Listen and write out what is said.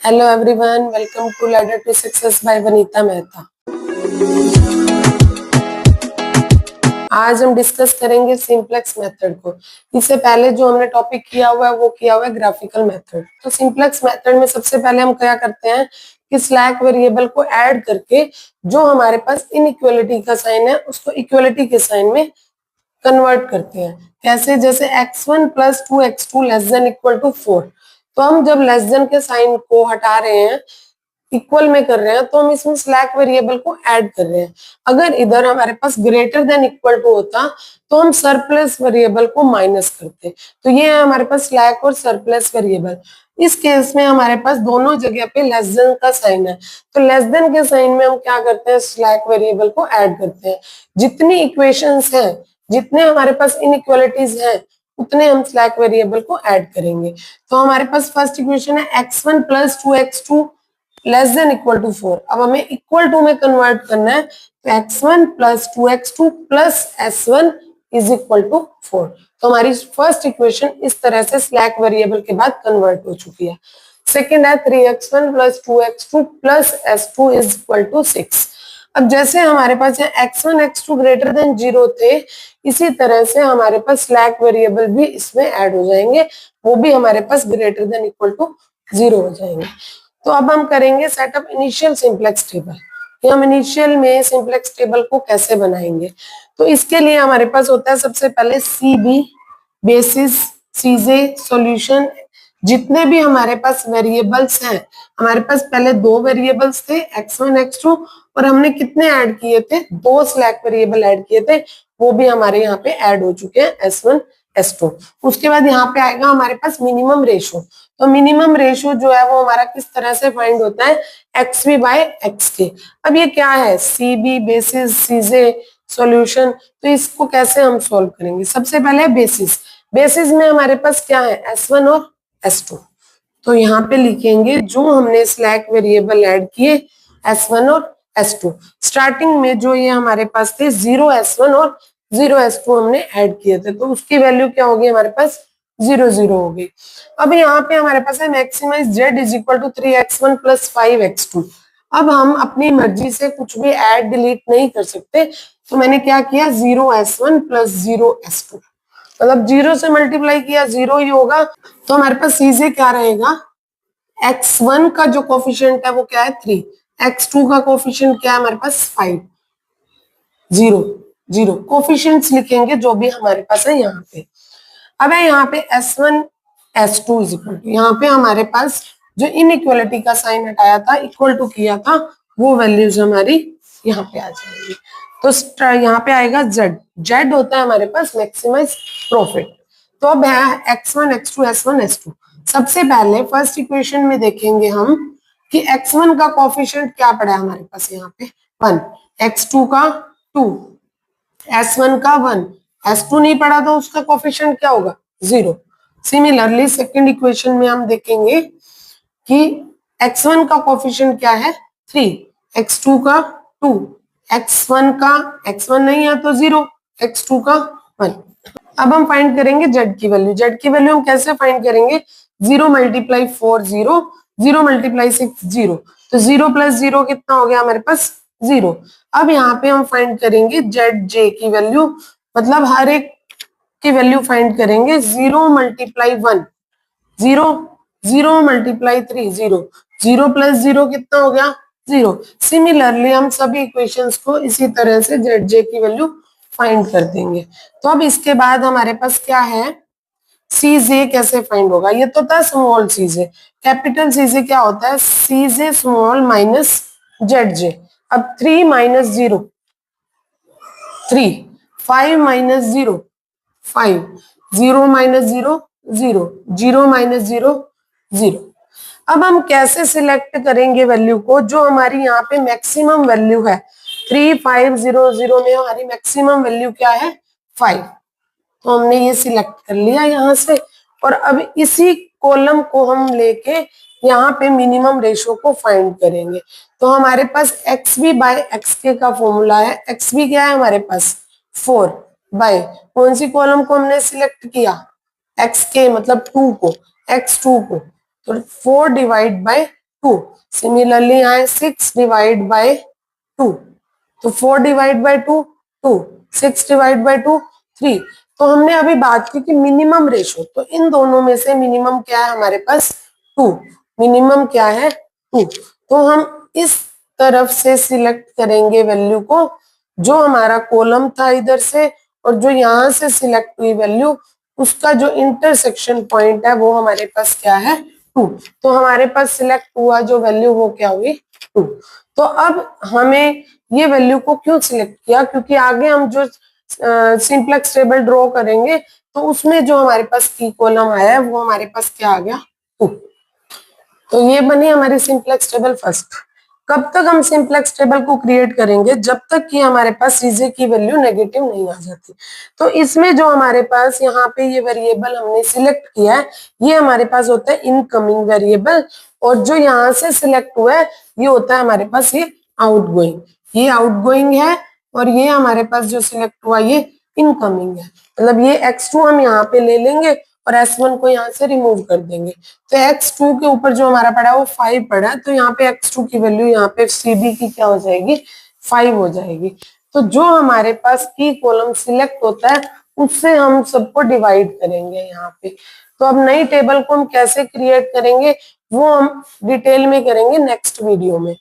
Hello everyone, welcome to ladder to success by Vanita Mehta. आज हम discuss करेंगे सिंप्लेक्स मेथड को। इससे पहले जो हमने टॉपिक किया हुआ है वो किया हुआ है ग्राफिकल मेथड। तो सिंप्लेक्स मेथड में सबसे पहले हम क्या करते हैं कि स्लैक वेरिएबल को ऐड करके जो हमारे पास इनइक्वालिटी का साइन है उसको इक्वालिटी के साइन में कन्वर्ट करते हैं। कैसे? जैसे x1 plus 2x2 less than equal to 4। तो हम जब लेस देन के साइन को हटा रहे हैं, इक्वल में कर रहे हैं, तो हम इसमें स्लैक वेरिएबल को ऐड कर रहे हैं। अगर इधर हमारे पास ग्रेटर देन इक्वल टू होता तो हम सरप्लस वेरिएबल को माइनस करते। तो ये है हमारे पास स्लैक और सरप्लस वेरिएबल। इस केस में हमारे पास दोनों जगह पे लेस देन का साइन है, तो लेस देन के साइन में हम क्या करते हैं, स्लैक वेरिएबल को ऐड करते हैं। जितनी इक्वेशंस हैं, जितने हमारे पास इनइक्वालिटीज हैं, उतने हम स्लैक वेरिएबल को ऐड करेंगे। तो हमारे पास फर्स्ट इक्वेशन है x1 plus 2x2 less than equal to 4। अब हमें इक्वल टू में कन्वर्ट करना है, तो x1 plus 2x2 plus s1 is equal to 4। तो हमारी फर्स्ट इक्वेशन इस तरह से स्लैक वेरिएबल के बाद कन्वर्ट हो चुकी है। सेकेंड है 3x1 plus 2x2 plus s2 is equal to 6। अब जैसे हमारे पास है x1 x2 ग्रेटर देन 0 थे, इसी तरह से हमारे पास स्लैक वेरिएबल भी इसमें ऐड हो जाएंगे, वो भी हमारे पास ग्रेटर देन इक्वल टू 0 हो जाएंगे। तो अब हम करेंगे सेटअप इनिशियल सिंप्लेक्स टेबल कि हम इनिशियल में सिंप्लेक्स टेबल को कैसे बनाएंगे। तो इसके लिए हमारे पास होता है सबसे पहले सीबी, बेसिस, सीजे, सॉल्यूशन। जितने भी हमारे पास वेरिएबल्स हैं, हमारे पास पहले दो वेरिएबल्स थे x1 x2, और हमने कितने ऐड किए थे, दो स्लैक वेरिएबल ऐड किए थे, वो भी हमारे यहाँ पे ऐड हो चुके हैं s1 s2। उसके बाद यहाँ पे आएगा हमारे पास मिनिमम रेशो। तो मिनिमम रेशो जो है वो हमारा किस तरह से फाइंड होता है, एक्स वी बाय एक्स के। अब ये क्या है, सी बी, बेसिस, सीजे, सॉल्यूशन। तो इसको कैसे हम सॉल्व करेंगे? सबसे पहले बेसिस। बेसिस में हमारे पास क्या है, S1 और S2। तो यहाँ पे लिखेंगे जो हमने स्लैक वेरिएबल ऐड किए S1 और S2। स्टार्टिंग में जो ये हमारे पास थे 0 S1 और 0 S2 हमने ऐड किए थे, तो उसकी वैल्यू क्या होगी, हमारे पास 0 होगी। अब यहाँ पे हमारे पास है maximise z is equal to 3x1 plus 5x2। अब हम अपनी मर्जी से कुछ भी ऐड डिलीट नहीं कर सकते, तो मैंने क्या किया, 0S1 प्लस 0S2, मतलब 0 से मल्टीप्लाई किया 0 ही होगा। तो हमारे पास सीजे क्या रहेगा, x1 का जो कोफिशिएंट है वो क्या है 3, x2 का कोफिशिएंट क्या है हमारे पास 5, 0 कोफिशिएंट्स लिखेंगे जो भी हमारे पास है यहाँ पे। अब है यहाँ पे S1 S2 is equal to, यहाँ पे हमारे पास जो इनइक्वालिटी का साइन हटाया था, इक्वल टू किया था, वो वैल्यूज हमारी यहाँ पे आ जाएगी। तो यहाँ पे आएगा z होता है हमारे पास मैक्सिमाइज प्रॉफिट। तो अब है x1 x2 s1 s2। सबसे पहले फर्स्ट इक्वेशन में देखेंगे हम कि x1 का कोफिशिएंट क्या पड़ा है हमारे पास, यहाँ पे 1, x2 का 2, S1 का 1, S2 नहीं पड़ा तो उसका कोफिशिएंट क्या होगा, 0। सिमिलरली सेकंड इक्वेशन में हम देखेंगे कि x1 का कोफिशिएंट क्या है 3, x2 का 2, x1 का x1 नहीं है तो 0, x2 का 1। अब हम फाइंड करेंगे z की वैल्यू। z की वैल्यू हम कैसे फाइंड करेंगे, 0 मल्टीप्लाई 4 0, 0 मल्टीप्लाई 6 0, तो 0 प्लस 0 कितना हो गया हमारे पास 0। अब यहाँ पे हम फाइंड करेंगे zj की वैल्यू, मतलब हर एक की वैल्यू फाइंड करेंगे। 0 मल्टीप्लाई 1 0, 0 मल्टीप्लाई 3 0, 0 प्लस 0 कितना हो गया 0। सिमिलरली हम सभी इक्वेशंस को इसी तरह से zj की वैल्यू फाइंड कर देंगे। तो अब इसके बाद हमारे पास क्या है, सीजे कैसे फाइंड होगा, ये तो था स्मॉल सीजे। कैपिटल सीजे क्या होता है, सीजे स्मॉल माइनस जेड। अब 3 माइनस 0 3, 5 माइनस 0 5, 0 माइनस 0 0, 0 माइनस 0 0। अब हम कैसे सिलेक्ट करेंगे वैल्यू को, जो हमारी यहाँ पे मैक्सिमम वैल्यू है 3 5 0 0 में हमारी मैक्सिमम वैल्यू क्या है 5। तो हमने ये सिलेक्ट कर लिया यहाँ से, और अब इसी कॉलम को हम लेके यहाँ पे मिनिमम रेशो को फाइंड करेंगे। तो हमारे पास एक्स बी बाय एक्स के का फॉर्मूला है, एक्स बी क्या है हमारे पास 4 बाय कौन सी कॉलम को हमने सिलेक्ट किया, एक्स के मतलब 2 को, x2 को, तो 4 डिवाइड बाय 2। सिमिलरली यहाँ है 6 डिवाइड बाय 2, तो 4 डिवाइड बाय 2 2, 6 डिवाइड बाय 2 3। तो हमने अभी बात की कि मिनिमम रेशो, तो इन दोनों में से मिनिमम क्या है हमारे पास 2, मिनिमम क्या है 2। तो हम इस तरफ से सिलेक्ट करेंगे वैल्यू को, जो हमारा कॉलम था इधर से, और जो यहाँ से सिलेक्ट हुई वैल्यू उसका जो इंटरसेक्शन पॉइंट है वो हमारे पास क्या है 2। तो हमारे पास सिलेक्ट हुआ जो वैल्यू वो क्या हुई 2। तो अब हमें ये वैल्यू को क्यों सिलेक्ट किया, क्योंकि आगे हम जो सिंपलेक्स टेबल ड्रॉ करेंगे तो उसमें जो हमारे पास की कॉलम आया है वो हमारे पास क्या आ गया 2। तो ये बनी हमारी सिंपलेक्स टेबल फर्स्ट। कब तक हम सिंपलेक्स टेबल को क्रिएट करेंगे, जब तक कि हमारे पास सीजे की वैल्यू नेगेटिव नहीं आ जाती। तो इसमें जो हमारे पास यहाँ पे ये वेरिएबल हमने सिलेक्ट किया है ये हमारे पास होता है इनकमिंग वेरिएबल, और जो यहाँ से सिलेक्ट हुआ है ये होता है हमारे पास ये आउटगोइंग। ये आउटगोइंग है और ये हमारे पास जो सिलेक्ट हुआ ये इनकमिंग है। मतलब ये x2 हम यहाँ पे ले लेंगे और s1 को यहाँ से रिमूव कर देंगे। तो x2 के ऊपर जो हमारा पड़ा है वो 5 पड़ा है, तो यहाँ पे x2 की वैल्यू यहाँ पे cb की क्या हो जाएगी 5 हो जाएगी। तो जो हमारे पास की कॉलम सिलेक्ट होता है उससे हम सबको डिवाइड करेंगे यहाँ पे। तो अब नई टेबल को हम कैसे क्रिएट करेंगे वो हम डिटेल में करेंगे नेक्स्ट वीडियो में।